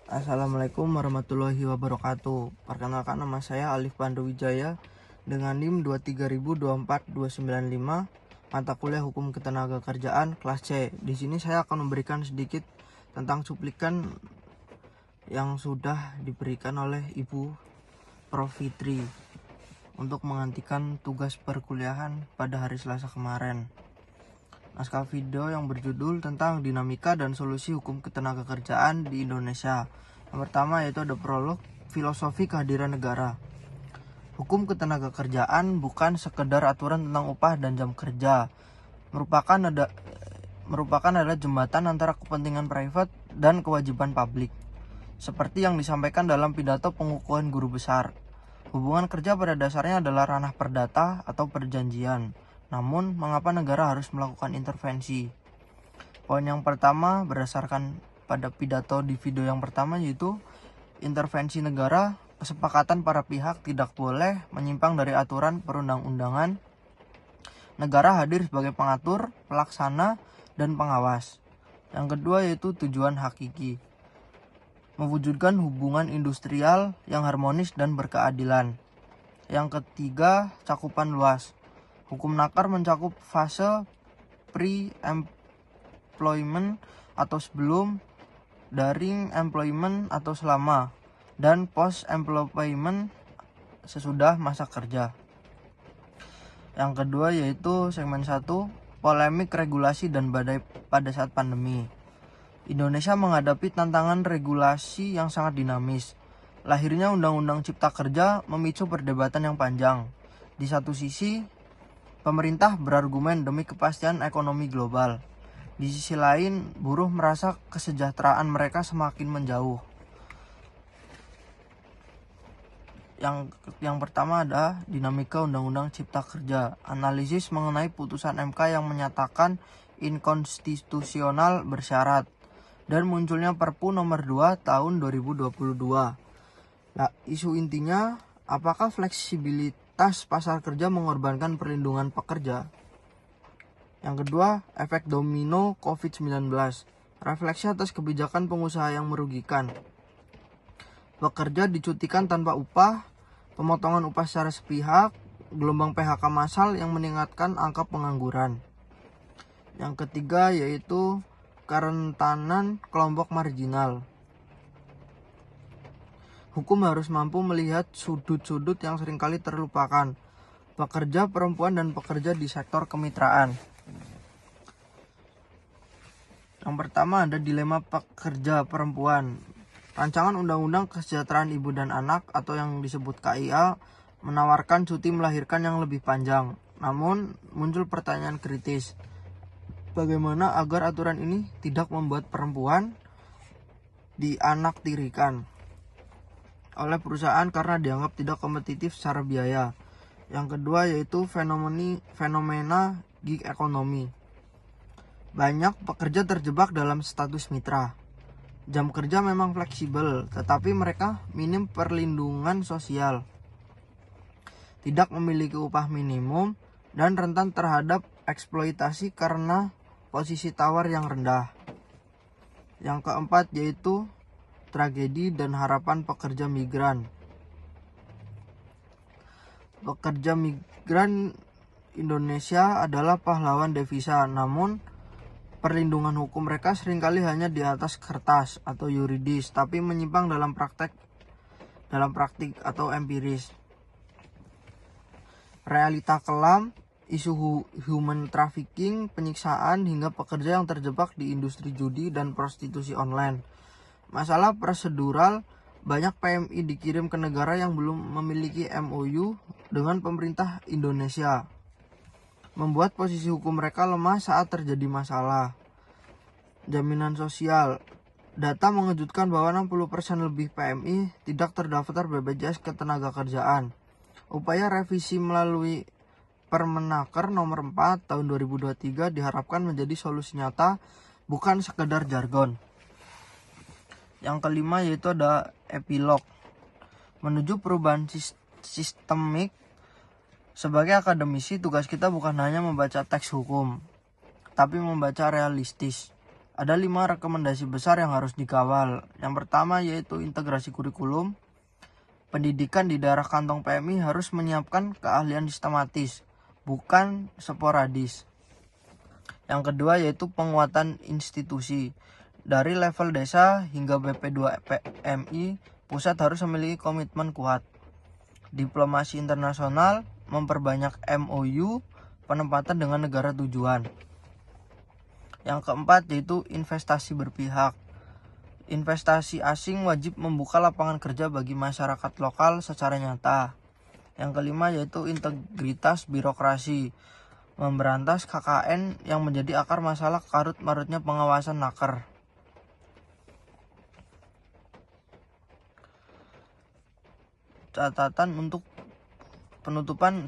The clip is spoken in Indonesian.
Assalamualaikum warahmatullahi wabarakatuh. Perkenalkan, nama saya Alif Pandu Wijaya dengan NIM 23024-295, mata kuliah Hukum Ketenagakerjaan kelas C. Di sini saya akan memberikan sedikit tentang cuplikan yang sudah diberikan oleh Ibu Prof. Fitri untuk menggantikan tugas perkuliahan pada hari Selasa kemarin. Naskah video yang berjudul tentang dinamika dan solusi hukum ketenagakerjaan di Indonesia. Yang pertama yaitu ada prolog, filosofi kehadiran negara. Hukum ketenagakerjaan bukan sekedar aturan tentang upah dan jam kerja. Merupakan adalah jembatan antara kepentingan private dan kewajiban publik. Seperti yang disampaikan dalam pidato pengukuhan guru besar. Hubungan kerja pada dasarnya adalah ranah perdata atau perjanjian. Namun, mengapa negara harus melakukan intervensi? Poin yang pertama berdasarkan pada pidato di video yang pertama, yaitu intervensi negara, kesepakatan para pihak tidak boleh menyimpang dari aturan perundang-undangan. Negara hadir sebagai pengatur, pelaksana, dan pengawas. Yang kedua yaitu tujuan hakiki, mewujudkan hubungan industrial yang harmonis dan berkeadilan. Yang ketiga, cakupan luas. Hukum nakar mencakup fase pre-employment atau sebelum, during employment atau selama, dan post-employment sesudah masa kerja. Yang kedua yaitu segmen 1, polemik regulasi dan badai pada saat pandemi. Indonesia menghadapi tantangan regulasi yang sangat dinamis. Lahirnya Undang-Undang Cipta Kerja memicu perdebatan yang panjang. Di satu sisi, pemerintah berargumen demi kepastian ekonomi global. Di sisi lain, buruh merasa kesejahteraan mereka semakin menjauh. Yang pertama ada dinamika Undang-Undang Cipta Kerja. Analisis mengenai putusan MK yang menyatakan inkonstitusional bersyarat dan munculnya Perpu nomor 2 tahun 2022. Nah, isu intinya, apakah fleksibilitas pasar kerja mengorbankan perlindungan pekerja? Yang kedua, efek domino COVID-19. Refleksi atas kebijakan pengusaha yang merugikan. Pekerja dicutikan tanpa upah, pemotongan upah secara sepihak, gelombang PHK massal yang meningkatkan angka pengangguran. Yang ketiga yaitu kerentanan kelompok marginal. Hukum harus mampu melihat sudut-sudut yang seringkali terlupakan. Pekerja perempuan dan pekerja di sektor kemitraan. Yang pertama ada dilema pekerja perempuan. Rancangan Undang-Undang Kesejahteraan Ibu dan Anak atau yang disebut KIA menawarkan cuti melahirkan yang lebih panjang. Namun muncul pertanyaan kritis. Bagaimana agar aturan ini tidak membuat perempuan dianaktirikan oleh perusahaan karena dianggap tidak kompetitif secara biaya. Yang kedua yaitu fenomena gig ekonomi. Banyak pekerja terjebak dalam status mitra. Jam kerja memang fleksibel, tetapi mereka minim perlindungan sosial, tidak memiliki upah minimum, dan rentan terhadap eksploitasi karena posisi tawar yang rendah. Yang keempat yaitu tragedi dan harapan pekerja migran. Pekerja migran Indonesia adalah pahlawan devisa, namun perlindungan hukum mereka seringkali hanya di atas kertas atau yuridis, tapi menyimpang dalam praktik atau empiris. Realita kelam, isu human trafficking, penyiksaan, hingga pekerja yang terjebak di industri judi dan prostitusi online. Masalah prosedural, banyak PMI dikirim ke negara yang belum memiliki MOU dengan pemerintah Indonesia, membuat posisi hukum mereka lemah saat terjadi masalah. Jaminan sosial. Data mengejutkan bahwa 60% lebih PMI tidak terdaftar BPJS Ketenagakerjaan. Upaya revisi melalui Permenaker nomor 4 tahun 2023 diharapkan menjadi solusi nyata, bukan sekedar jargon. Yang kelima yaitu ada epilog. Menuju perubahan sistemik. Sebagai akademisi, tugas kita bukan hanya membaca teks hukum, tapi membaca realistis. Ada 5 rekomendasi besar yang harus dikawal. Yang pertama yaitu integrasi kurikulum. Pendidikan di daerah kantong PMI harus menyiapkan keahlian sistematis, bukan sporadis. Yang kedua yaitu penguatan institusi. Dari level desa hingga BP2 PMI, pusat harus memiliki komitmen kuat. Diplomasi internasional, memperbanyak MOU, penempatan dengan negara tujuan. Yang keempat yaitu investasi berpihak. Investasi asing wajib membuka lapangan kerja bagi masyarakat lokal secara nyata. Yang kelima yaitu integritas birokrasi. Memberantas KKN yang menjadi akar masalah karut-marutnya pengawasan naker. Catatan untuk penutupan.